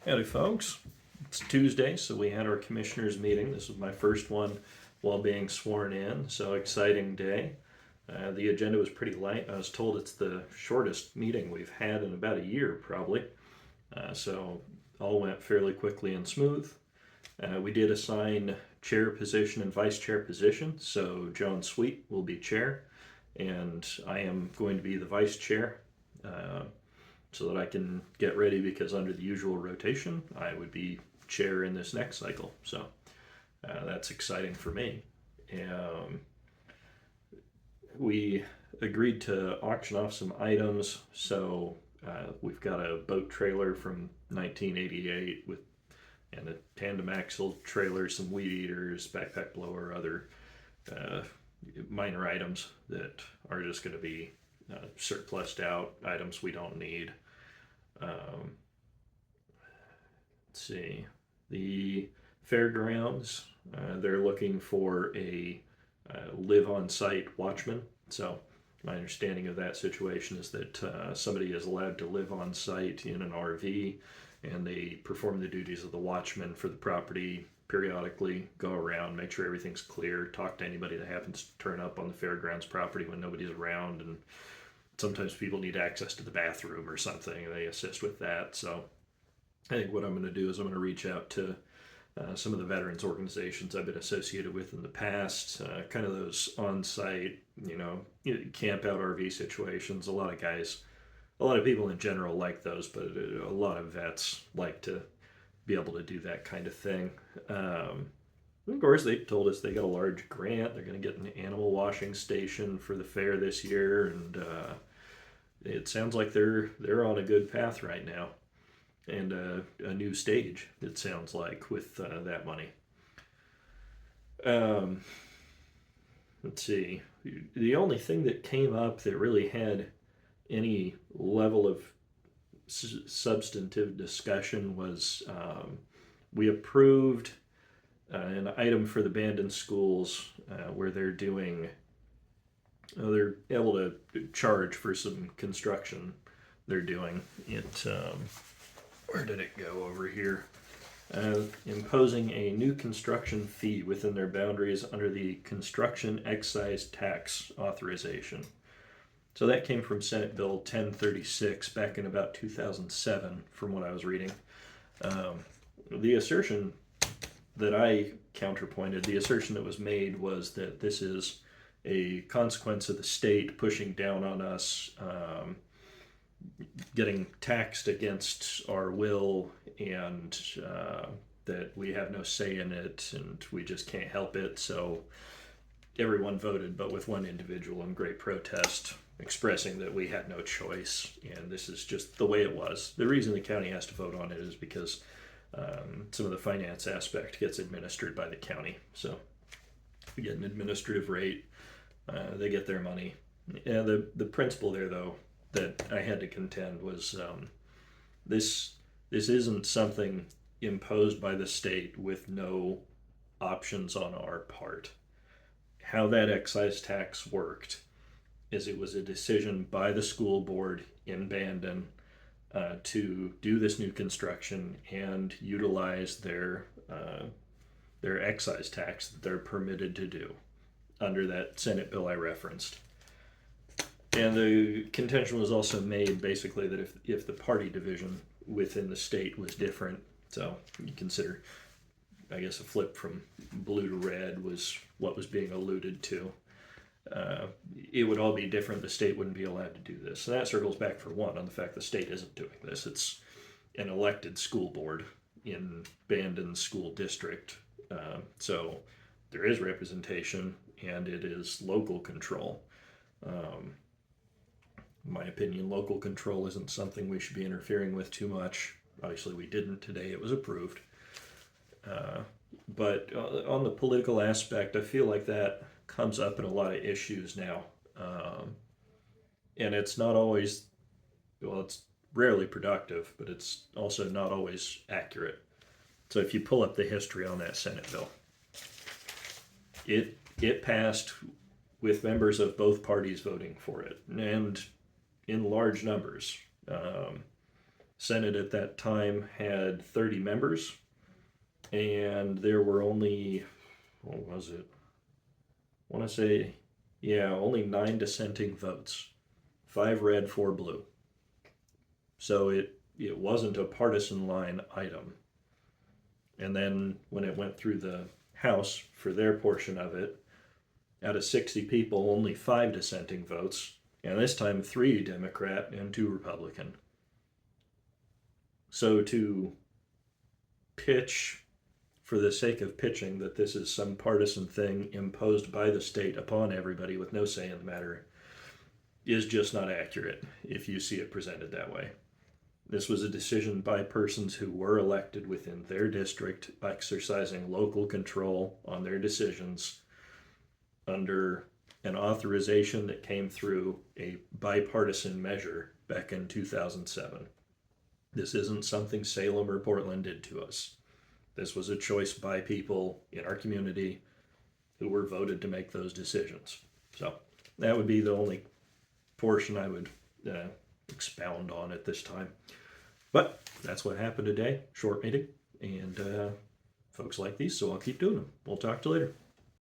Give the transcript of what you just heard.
Howdy, folks. It's Tuesday, so we had our commissioners meeting. This was my first one while being sworn in, so exciting day. The agenda was pretty light. I was told it's the shortest meeting we've had in about a year, probably. So all went fairly quickly and smooth. We did assign chair position and vice chair position, so Joan Sweet will be chair, and I am going to be the vice chair. So that I can get ready, because under the usual rotation, I would be chair in this next cycle. So that's exciting for me. We agreed to auction off some items. So we've got a boat trailer from 1988 and a tandem axle trailer, some weed eaters, backpack blower, other minor items that are just going to be surplused out, items we don't need. Let's see, the fairgrounds, they're looking for a live on site watchman. So my understanding of that situation is that somebody is allowed to live on site in an RV, and they perform the duties of the watchman for the property periodically, go around, make sure everything's clear, talk to anybody that happens to turn up on the fairgrounds property when nobody's around, and sometimes people need access to the bathroom or something, and they assist with that. So I think what I'm going to do is I'm going to reach out to some of the veterans organizations I've been associated with in the past, kind of those on-site, camp out RV situations. A lot of people in general like those, but a lot of vets like to be able to do that kind of thing. Of course, they told us they got a large grant. They're going to get an animal washing station for the fair this year, and it sounds like they're on a good path right now, and a new stage, it sounds like, with that money. Let's see. The only thing that came up that really had any level of substantive discussion was we approved an item for the abandoned schools where they're able to charge for some construction they're doing. Where did it go over here? Imposing a new construction fee within their boundaries under the construction excise tax authorization. So that came from Senate Bill 1036 back in about 2007, from what I was reading. The assertion that I counterpointed, the assertion that was made, was that this is a consequence of the state pushing down on us, getting taxed against our will, and that we have no say in it, and we just can't help it. So everyone voted, but with one individual in great protest, expressing that we had no choice, and this is just the way it was. The reason the county has to vote on it is because some of the finance aspect gets administered by the county. So we get an administrative rate, they get their money. Yeah, the principle there, though, that I had to contend was this isn't something imposed by the state with no options on our part. How that excise tax worked is it was a decision by the school board in Bandon to do this new construction and utilize their excise tax that they're permitted to do under that Senate bill I referenced. And the contention was also made, basically, that if the party division within the state was different, so you consider, I guess, a flip from blue to red was what was being alluded to, it would all be different. The state wouldn't be allowed to do this. So that circles back, for one, on the fact the state isn't doing this. It's an elected school board in Bandon School District. So there is representation, and it is local control. In my opinion, local control isn't something we should be interfering with too much. Obviously, we didn't today. It was approved. But on the political aspect, I feel like that comes up in a lot of issues now. And it's not always, well, it's rarely productive, but it's also not always accurate. So if you pull up the history on that Senate bill, it passed with members of both parties voting for it, and in large numbers. Senate at that time had 30 members, and there were only, what was it? I want to say, yeah, only 9 dissenting votes, 5 red, 4 blue. So it wasn't a partisan line item. And then when it went through the House for their portion of it, out of 60 people, only 5 dissenting votes, and this time 3 Democrat and 2 Republican. So to pitch, for the sake of pitching, that this is some partisan thing imposed by the state upon everybody with no say in the matter is just not accurate if you see it presented that way. This was a decision by persons who were elected within their district, exercising local control on their decisions under an authorization that came through a bipartisan measure back in 2007. This isn't something Salem or Portland did to us. This was a choice by people in our community who were voted to make those decisions. So that would be the only portion I would expound on at this time. But that's what happened today. Short meeting. And folks like these, so I'll keep doing them. We'll talk to you later.